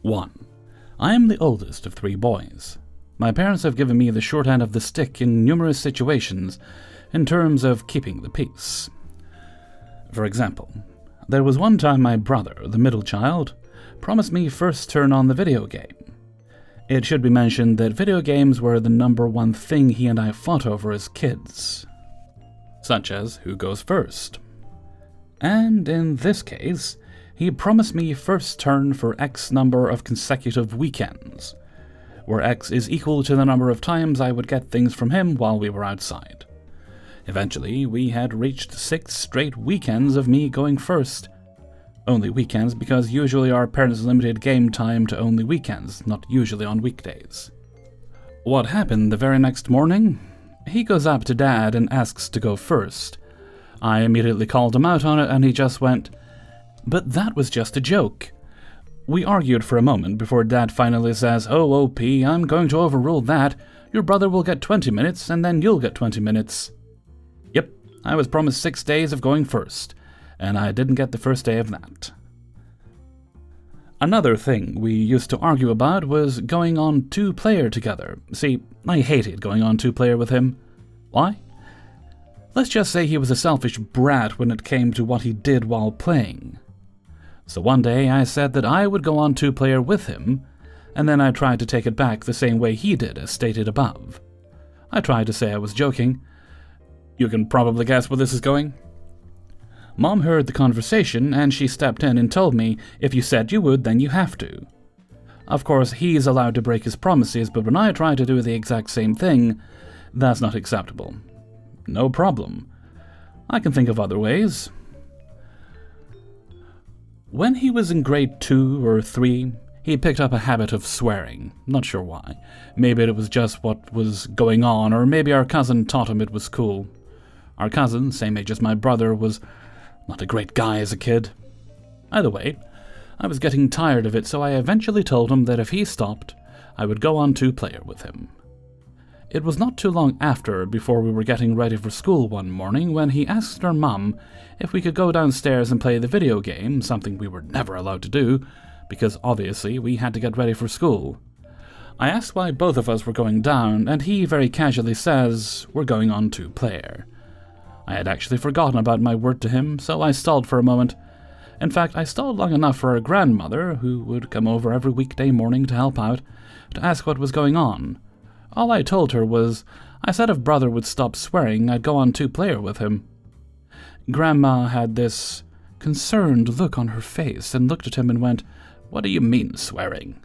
1. I am the oldest of 3 boys. My parents have given me the short end of the stick in numerous situations in terms of keeping the peace. For example, there was one time my brother, the middle child, promised me first turn on the video game. It should be mentioned that video games were the number one thing he and I fought over as kids, such as who goes first. And in this case, he promised me first turn for X number of consecutive weekends, where X is equal to the number of times I would get things from him while we were outside. Eventually, we had reached 6 straight weekends of me going first. Only weekends because usually our parents limited game time to only weekends, not usually on weekdays. What happened the very next morning? He goes up to Dad and asks to go first. I immediately called him out on it and he just went, "But that was just a joke." We argued for a moment before Dad finally says, "Oh, OP, I'm going to overrule that. Your brother will get 20 minutes and then you'll get 20 minutes. Yep, I was promised 6 days of going first, and I didn't get the first day of that. Another thing we used to argue about was going on 2-player together. See, I hated going on 2-player with him. Why? Let's just say he was a selfish brat when it came to what he did while playing. So one day I said that I would go on 2-player with him, and then I tried to take it back the same way he did, as stated above. I tried to say I was joking. You can probably guess where this is going. Mom heard the conversation, and she stepped in and told me, if you said you would, then you have to. Of course, he's allowed to break his promises, but when I try to do the exact same thing, that's not acceptable. No problem. I can think of other ways. When he was in grade 2 or 3, he picked up a habit of swearing. Not sure why. Maybe it was just what was going on, or maybe our cousin taught him it was cool. Our cousin, same age as my brother, was not a great guy as a kid. Either way, I was getting tired of it, so I eventually told him that if he stopped, I would go on 2-player with him. It was not too long after, before we were getting ready for school one morning, when he asked our mum if we could go downstairs and play the video game, something we were never allowed to do, because obviously we had to get ready for school. I asked why both of us were going down, and he very casually says, "We're going on 2-player. I had actually forgotten about my word to him, so I stalled for a moment. In fact, I stalled long enough for our grandmother, who would come over every weekday morning to help out, to ask what was going on. All I told her was, I said if brother would stop swearing, I'd go on 2-player with him. Grandma had this concerned look on her face and looked at him and went, "What do you mean, swearing?"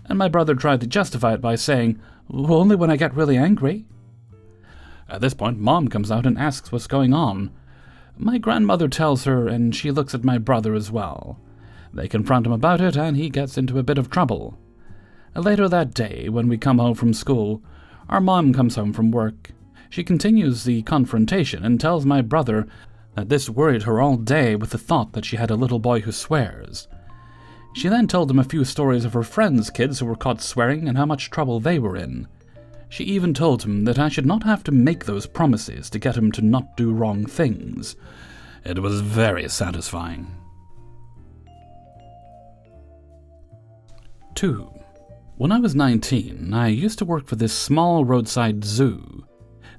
And my brother tried to justify it by saying, "Only when I get really angry." At this point, Mom comes out and asks what's going on. My grandmother tells her, and she looks at my brother as well. They confront him about it, and he gets into a bit of trouble. Later that day, when we come home from school, our mom comes home from work. She continues the confrontation and tells my brother that this worried her all day with the thought that she had a little boy who swears. She then told him a few stories of her friends' kids who were caught swearing and how much trouble they were in. She even told him that I should not have to make those promises to get him to not do wrong things. It was very satisfying. 2. When I was 19, I used to work for this small roadside zoo.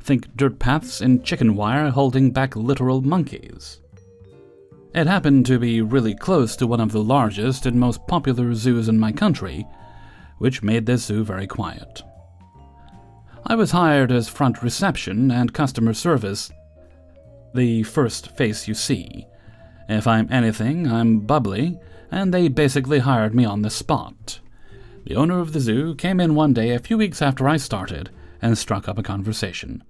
Think dirt paths and chicken wire holding back literal monkeys. It happened to be really close to one of the largest and most popular zoos in my country, which made this zoo very quiet. I was hired as front reception and customer service, the first face you see. If I'm anything, I'm bubbly, and they basically hired me on the spot. The owner of the zoo came in one day a few weeks after I started and struck up a conversation.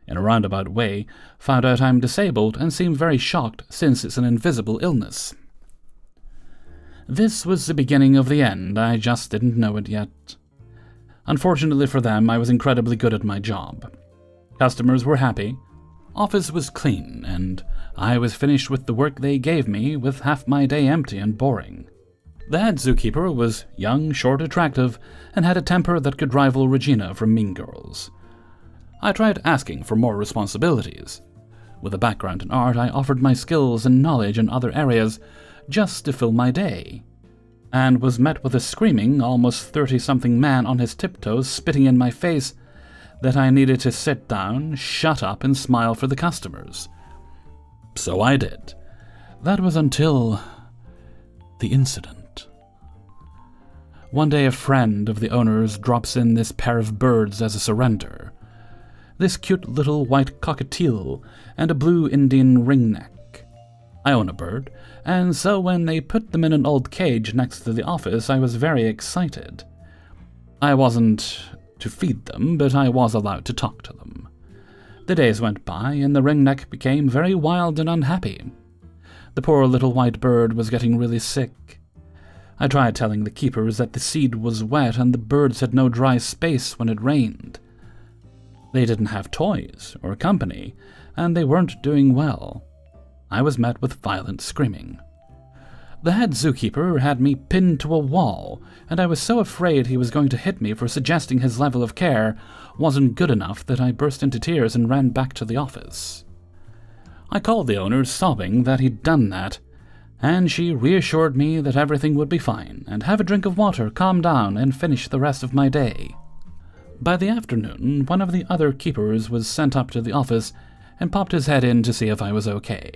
In a roundabout way, found out I'm disabled and seemed very shocked since it's an invisible illness. This was the beginning of the end, I just didn't know it yet. Unfortunately for them, I was incredibly good at my job. Customers were happy, office was clean, and I was finished with the work they gave me with half my day empty and boring. The head zookeeper was young, short, attractive, and had a temper that could rival Regina from Mean Girls. I tried asking for more responsibilities. With a background in art, I offered my skills and knowledge in other areas just to fill my day. and was met with a screaming, almost 30-something man on his tiptoes spitting in my face that I needed to sit down, shut up, and smile for the customers. So I did. That was until the incident. One day a friend of the owner's drops in this pair of birds as a surrender. This cute little white cockatiel and a blue Indian ringneck. I own a bird, and so when they put them in an old cage next to the office, I was very excited. I wasn't to feed them, but I was allowed to talk to them. The days went by, and the ringneck became very wild and unhappy. The poor little white bird was getting really sick. I tried telling the keepers that the seed was wet and the birds had no dry space when it rained. They didn't have toys or company, and they weren't doing well. I was met with violent screaming. The head zookeeper had me pinned to a wall, and I was so afraid he was going to hit me for suggesting his level of care wasn't good enough that I burst into tears and ran back to the office. I called the owner, sobbing that he'd done that, and she reassured me that everything would be fine, and have a drink of water, calm down, and finish the rest of my day. By the afternoon, one of the other keepers was sent up to the office and popped his head in to see if I was okay.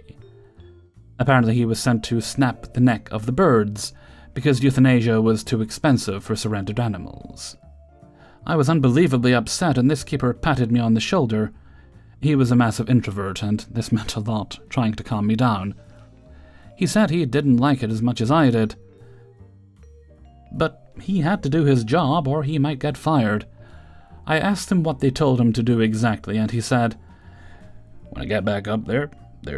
Apparently he was sent to snap the neck of the birds, because euthanasia was too expensive for surrendered animals. I was unbelievably upset, and this keeper patted me on the shoulder. He was a massive introvert, and this meant a lot, trying to calm me down. He said he didn't like it as much as I did, but he had to do his job or he might get fired. I asked him what they told him to do exactly, and he said, "When I get back up there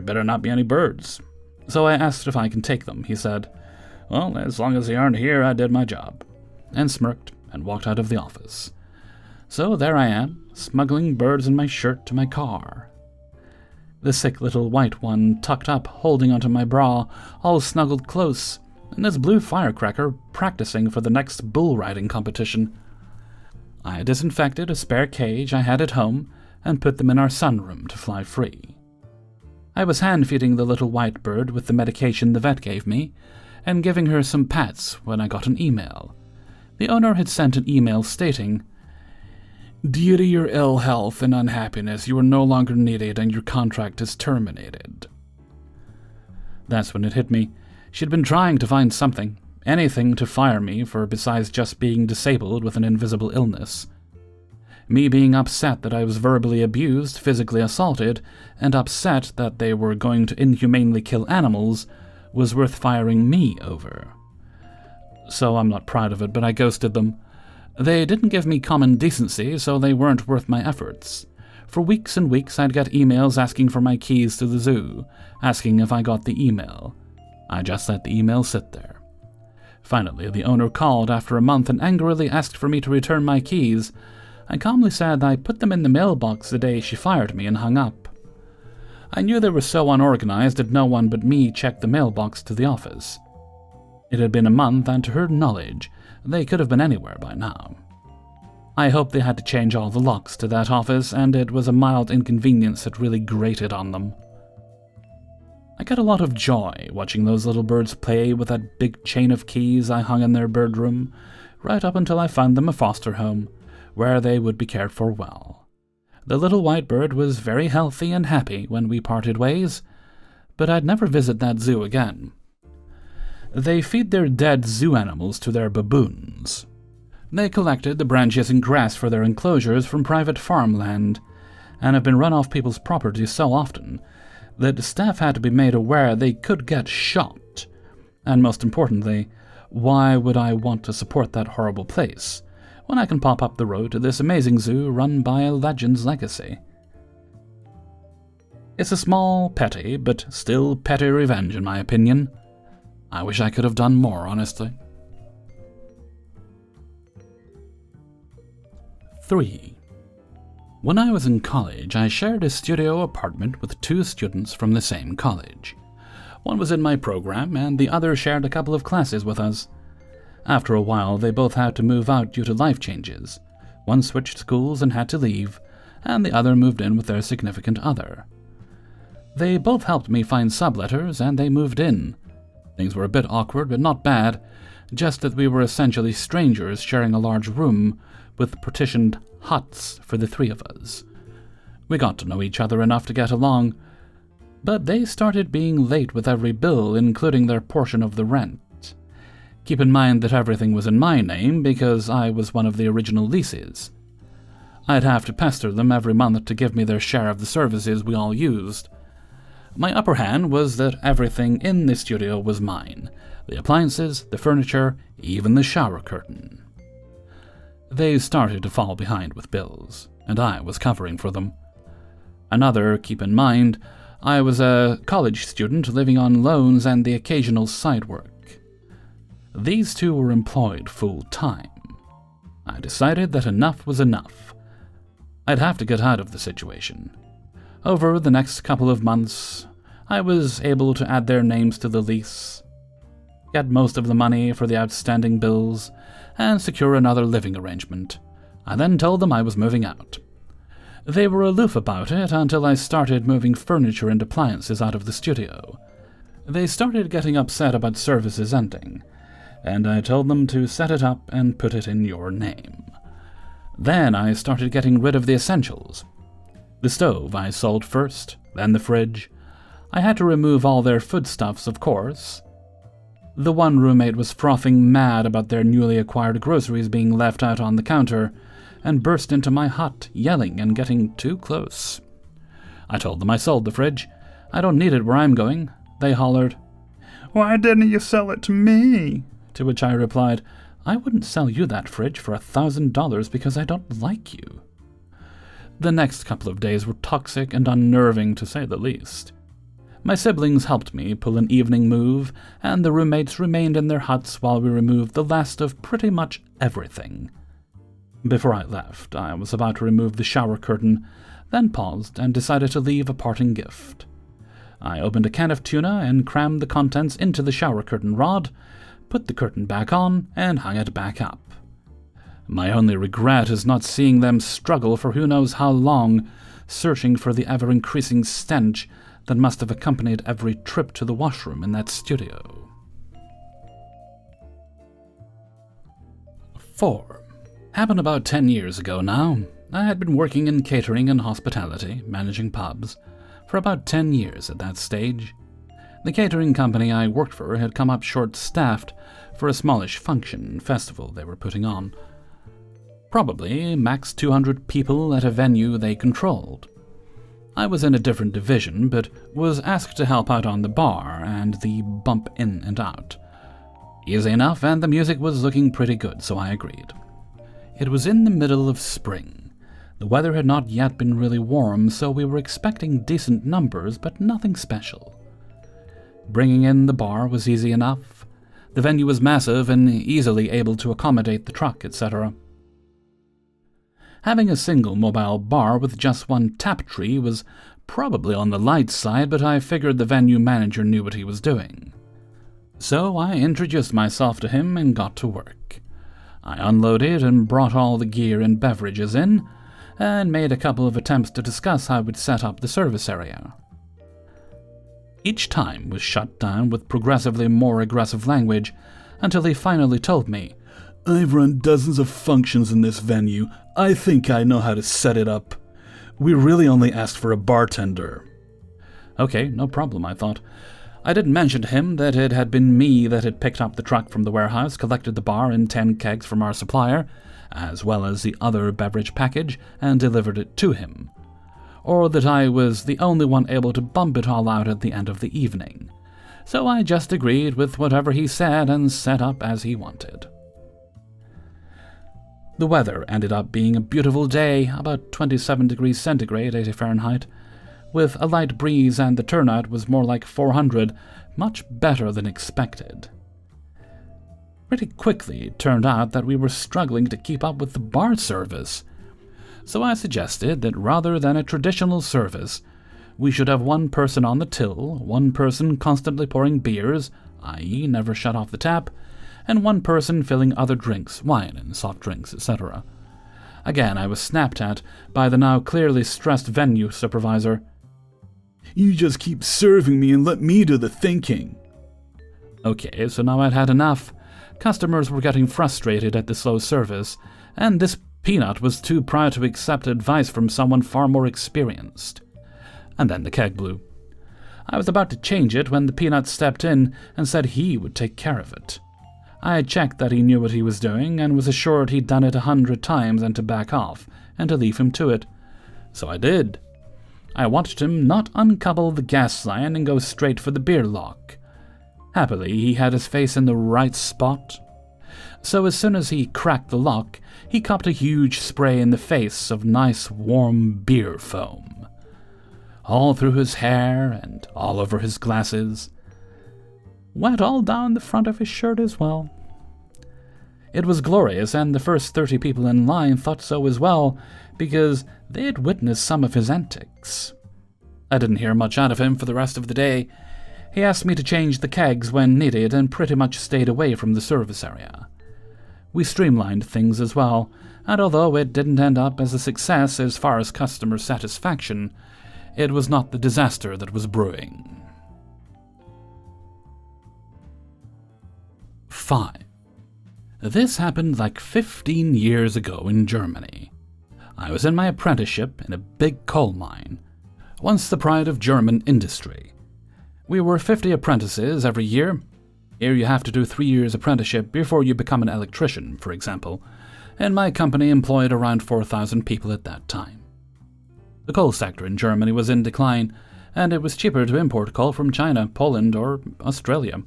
better not be any birds." So I asked if I can take them. He said, "Well, as long as they aren't here, I did my job," and smirked and walked out of the office. So there I am, smuggling birds in my shirt to my car. The sick little white one tucked up, holding onto my bra, all snuggled close, and this blue firecracker practicing for the next bull riding competition. I disinfected a spare cage I had at home and put them in our sunroom to fly free. I was hand-feeding the little white bird with the medication the vet gave me, and giving her some pats when I got an email. The owner had sent an email stating, "Due to your ill health and unhappiness, you are no longer needed and your contract is terminated." That's when it hit me. She'd been trying to find something, anything to fire me for besides just being disabled with an invisible illness. Me being upset that I was verbally abused, physically assaulted, and upset that they were going to inhumanely kill animals was worth firing me over. So I'm not proud of it, but I ghosted them. They didn't give me common decency, so they weren't worth my efforts. For weeks and weeks I'd get emails asking for my keys to the zoo, asking if I got the email. I just let the email sit there. Finally, the owner called after a month and angrily asked for me to return my keys. I calmly said I put them in the mailbox the day she fired me and hung up. I knew they were so unorganized that no one but me checked the mailbox to the office. It had been a month, and to her knowledge, they could have been anywhere by now. I hoped they had to change all the locks to that office, and it was a mild inconvenience that really grated on them. I got a lot of joy watching those little birds play with that big chain of keys I hung in their bird room, right up until I found them a foster home, where they would be cared for well. The little white bird was very healthy and happy when we parted ways, but I'd never visit that zoo again. They feed their dead zoo animals to their baboons. They collected the branches and grass for their enclosures from private farmland, and have been run off people's property so often that staff had to be made aware they could get shot. And most importantly, why would I want to support that horrible place when I can pop up the road to this amazing zoo run by a legend's legacy? It's a small, petty, but still petty revenge in my opinion. I wish I could have done more, honestly. 3. When I was in college, I shared a studio apartment with 2 students from the same college. One was in my program, and the other shared a couple of classes with us. After a while, they both had to move out due to life changes. One switched schools and had to leave, and the other moved in with their significant other. They both helped me find subletters, and they moved in. Things were a bit awkward, but not bad. just that we were essentially strangers sharing a large room with partitioned huts for the three of us. We got to know each other enough to get along, but they started being late with every bill, including their portion of the rent. Keep in mind that everything was in my name because I was one of the original leases. I'd have to pester them every month to give me their share of the services we all used. My upper hand was that everything in the studio was mine. The appliances, the furniture, even the shower curtain. They started to fall behind with bills, and I was covering for them. Keep in mind, I was a college student living on loans and the occasional side work. These two were employed full-time. I decided that enough was enough. I'd have to get out of the situation. Over the next couple of months, I was able to add their names to the lease, get most of the money for the outstanding bills, and secure another living arrangement. I then told them I was moving out. They were aloof about it until I started moving furniture and appliances out of the studio. They started getting upset about services ending, and I told them to set it up and put it in your name. Then I started getting rid of the essentials. The stove I sold first, then the fridge. I had to remove all their foodstuffs, of course. The one roommate was frothing mad about their newly acquired groceries being left out on the counter, and burst into my hut, yelling and getting too close. I told them I sold the fridge. I don't need it where I'm going. They hollered, "Why didn't you sell it to me?" To which I replied, "I wouldn't sell you that fridge for $1,000 because I don't like you." The next couple of days were toxic and unnerving, to say the least. My siblings helped me pull an evening move, and the roommates remained in their huts while we removed the last of pretty much everything. Before I left, I was about to remove the shower curtain, then paused and decided to leave a parting gift. I opened a can of tuna and crammed the contents into the shower curtain rod, put the curtain back on, and hung it back up. My only regret is not seeing them struggle for who knows how long, searching for the ever-increasing stench that must have accompanied every trip to the washroom in that studio. 4. Happened about 10 years ago now. I had been working in catering and hospitality, managing pubs, for about 10 years at that stage. The catering company I worked for had come up short-staffed for a smallish festival they were putting on. Probably max 200 people at a venue they controlled. I was in a different division, but was asked to help out on the bar and the bump in and out. Easy enough, and the music was looking pretty good, so I agreed. It was in the middle of spring. The weather had not yet been really warm, so we were expecting decent numbers, but nothing special. Bringing in the bar was easy enough. The venue was massive and easily able to accommodate the truck, etc. Having a single mobile bar with just one tap tree was probably on the light side, but I figured the venue manager knew what he was doing. So I introduced myself to him and got to work. I unloaded and brought all the gear and beverages in, and made a couple of attempts to discuss how we'd set up the service area. Each time was shut down with progressively more aggressive language, until he finally told me, "I've run dozens of functions in this venue. I think I know how to set it up. We really only asked for a bartender." Okay, no problem, I thought. I didn't mention to him that it had been me that had picked up the truck from the warehouse, collected the bar and 10 kegs from our supplier, as well as the other beverage package, and delivered it to him. Or that I was the only one able to bump it all out at the end of the evening. So I just agreed with whatever he said and set up as he wanted. The weather ended up being a beautiful day, about 27 degrees centigrade, 80 Fahrenheit, with a light breeze, and the turnout was more like 400, much better than expected. Pretty quickly it turned out that we were struggling to keep up with the bar service, so I suggested that rather than a traditional service, we should have one person on the till, one person constantly pouring beers, i.e. never shut off the tap, and one person filling other drinks, wine and soft drinks, etc. Again, I was snapped at by the now clearly stressed venue supervisor. "You just keep serving me and let me do the thinking." Okay, so now I'd had enough. Customers were getting frustrated at the slow service, and this peanut was too proud to accept advice from someone far more experienced. And then the keg blew. I was about to change it when the peanut stepped in and said he would take care of it. I had checked that he knew what he was doing and was assured he'd done it 100 times and to back off and to leave him to it. So I did. I watched him not uncouple the gas line and go straight for the beer lock. Happily, he had his face in the right spot. So as soon as he cracked the lock, he copped a huge spray in the face of nice warm beer foam. All through his hair and all over his glasses. Wet all down the front of his shirt as well. It was glorious, and the first 30 people in line thought so as well, because they had witnessed some of his antics. I didn't hear much out of him for the rest of the day. He asked me to change the kegs when needed and pretty much stayed away from the service area. We streamlined things as well, and although it didn't end up as a success as far as customer satisfaction, it was not the disaster that was brewing. 5. This happened like 15 years ago in Germany. I was in my apprenticeship in a big coal mine, once the pride of German industry. We were 50 apprentices every year. Here you have to do 3 years apprenticeship before you become an electrician, for example, and my company employed around 4,000 people at that time. The coal sector in Germany was in decline, and it was cheaper to import coal from China, Poland, or Australia.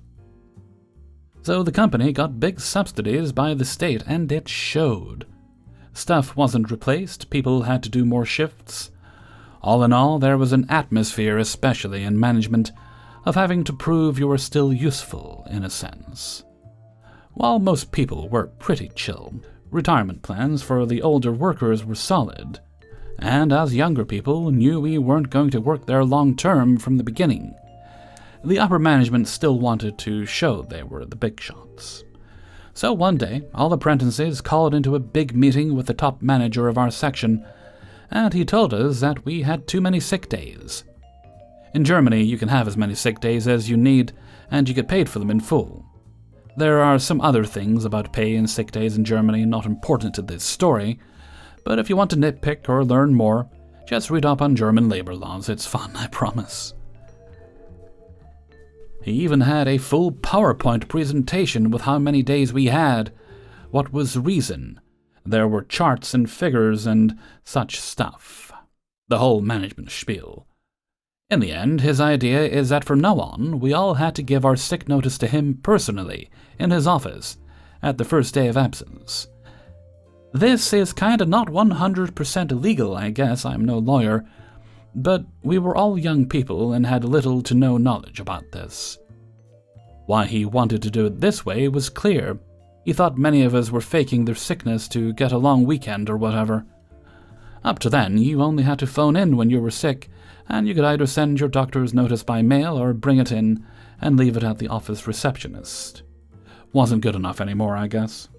So the company got big subsidies by the state, and it showed. Stuff wasn't replaced, people had to do more shifts. All in all, there was an atmosphere, especially in management, of having to prove you were still useful, in a sense. While most people were pretty chill, retirement plans for the older workers were solid, and as younger people knew we weren't going to work there long-term from the beginning, the upper management still wanted to show they were the big shots. So one day, all apprentices called into a big meeting with the top manager of our section, and he told us that we had too many sick days. In Germany, you can have as many sick days as you need, and you get paid for them in full. There are some other things about pay and sick days in Germany not important to this story, but if you want to nitpick or learn more, just read up on German labor laws. It's fun, I promise. He even had a full PowerPoint presentation with how many days we had, what was the reason. There were charts and figures and such stuff. The whole management spiel. In the end, his idea is that from now on, we all had to give our sick notice to him personally, in his office, at the first day of absence. This is kinda not 100% illegal, I guess, I'm no lawyer, but we were all young people and had little to no knowledge about this. Why he wanted to do it this way was clear. He thought many of us were faking their sickness to get a long weekend or whatever. Up to then, you only had to phone in when you were sick, and you could either send your doctor's notice by mail or bring it in and leave it at the office receptionist. Wasn't good enough anymore, I guess.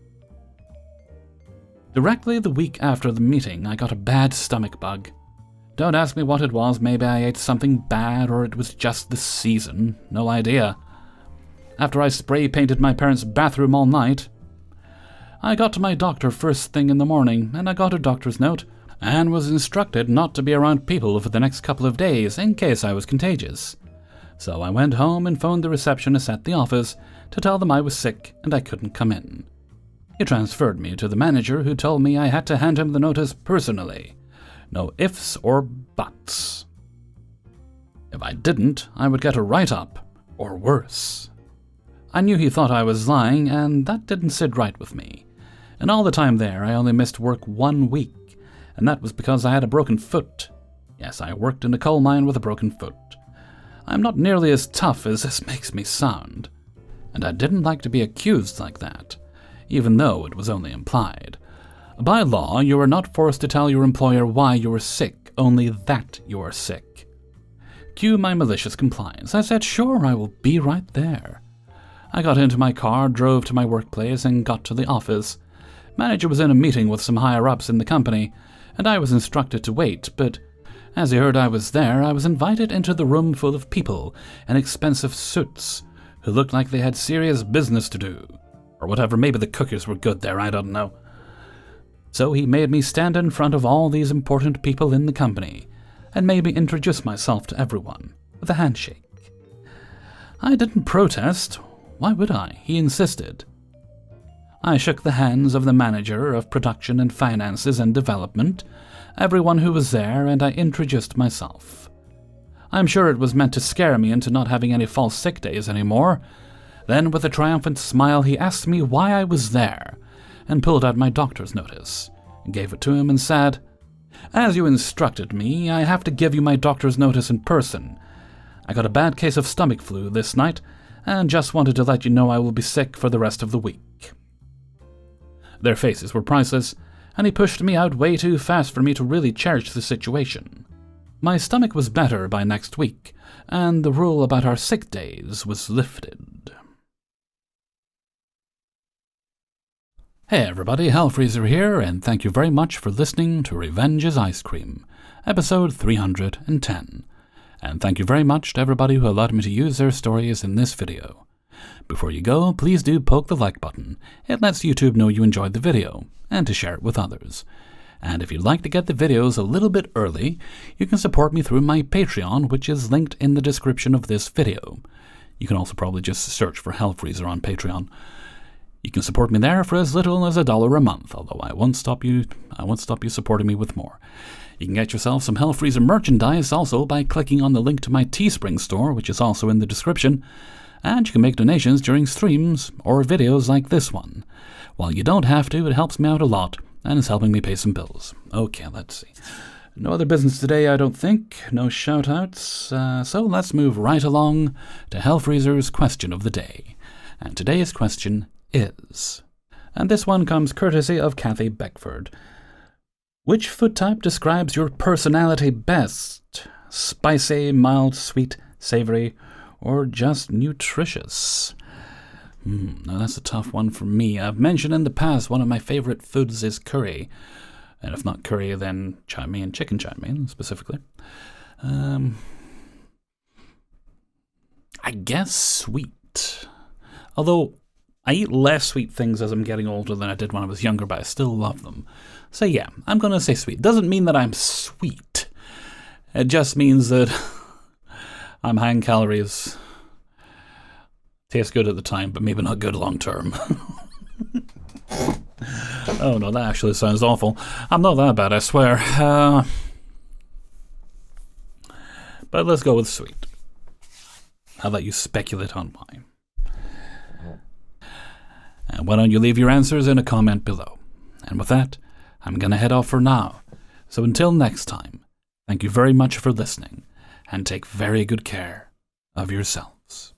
Directly the week after the meeting, I got a bad stomach bug. Don't ask me what it was, maybe I ate something bad or it was just the season, no idea. After I spray-painted my parents' bathroom all night, I got to my doctor first thing in the morning, and I got a doctor's note, and was instructed not to be around people for the next couple of days in case I was contagious. So I went home and phoned the receptionist at the office to tell them I was sick and I couldn't come in. He transferred me to the manager, who told me I had to hand him the notice personally. No ifs or buts. If I didn't, I would get a write-up, or worse. I knew he thought I was lying, and that didn't sit right with me. And all the time there, I only missed work 1 week, and that was because I had a broken foot. Yes, I worked in a coal mine with a broken foot. I'm not nearly as tough as this makes me sound, and I didn't like to be accused like that, even though it was only implied. By law, you are not forced to tell your employer why you are sick, only that you are sick. Cue my malicious compliance. I said, sure, I will be right there. I got into my car, drove to my workplace, and got to the office. Manager was in a meeting with some higher-ups in the company, and I was instructed to wait, but as he heard I was there, I was invited into the room full of people in expensive suits who looked like they had serious business to do. Or whatever, maybe the cookies were good there, I don't know. So he made me stand in front of all these important people in the company, and made me introduce myself to everyone, with a handshake. I didn't protest. Why would I? He insisted. I shook the hands of the manager of production and finances and development, everyone who was there, and I introduced myself. I'm sure it was meant to scare me into not having any false sick days anymore. Then, with a triumphant smile, he asked me why I was there, and pulled out my doctor's notice, and gave it to him and said, "As you instructed me, I have to give you my doctor's notice in person. I got a bad case of stomach flu this night, and just wanted to let you know I will be sick for the rest of the week." Their faces were priceless, and he pushed me out way too fast for me to really cherish the situation. My stomach was better by next week, and the rule about our sick days was lifted. Hey everybody, Hellfreezer here, and thank you very much for listening to Revenge is Ice Cream, episode 310. And thank you very much to everybody who allowed me to use their stories in this video. Before you go, please do poke the like button. It lets YouTube know you enjoyed the video, and to share it with others. And if you'd like to get the videos a little bit early, you can support me through my Patreon, which is linked in the description of this video. You can also probably just search for Hellfreezer on Patreon. You can support me there for as little as $1 a month, although I won't stop you supporting me with more. You can get yourself some Hellfreezer merchandise also by clicking on the link to my Teespring store, which is also in the description, and you can make donations during streams or videos like this one. While you don't have to, it helps me out a lot, and is helping me pay some bills. Okay, let's see. No other business today, I don't think. No shout-outs. So let's move right along to Hellfreezer's question of the day. And today's question is, and this one comes courtesy of Kathy Beckford. Which food type describes your personality best? Spicy, mild, sweet, savory, or just nutritious? Now that's a tough one for me. I've mentioned in the past one of my favorite foods is curry. And if not curry, then chow mein, chicken chow mein specifically. I guess sweet. Although I eat less sweet things as I'm getting older than I did when I was younger, but I still love them. So yeah, I'm going to say sweet. Doesn't mean that I'm sweet. It just means that I'm high in calories. Tastes good at the time, but maybe not good long term. Oh no, that actually sounds awful. I'm not that bad, I swear. But let's go with sweet. I'll let you speculate on why. And why don't you leave your answers in a comment below. And with that, I'm going to head off for now. So until next time, thank you very much for listening, and take very good care of yourselves.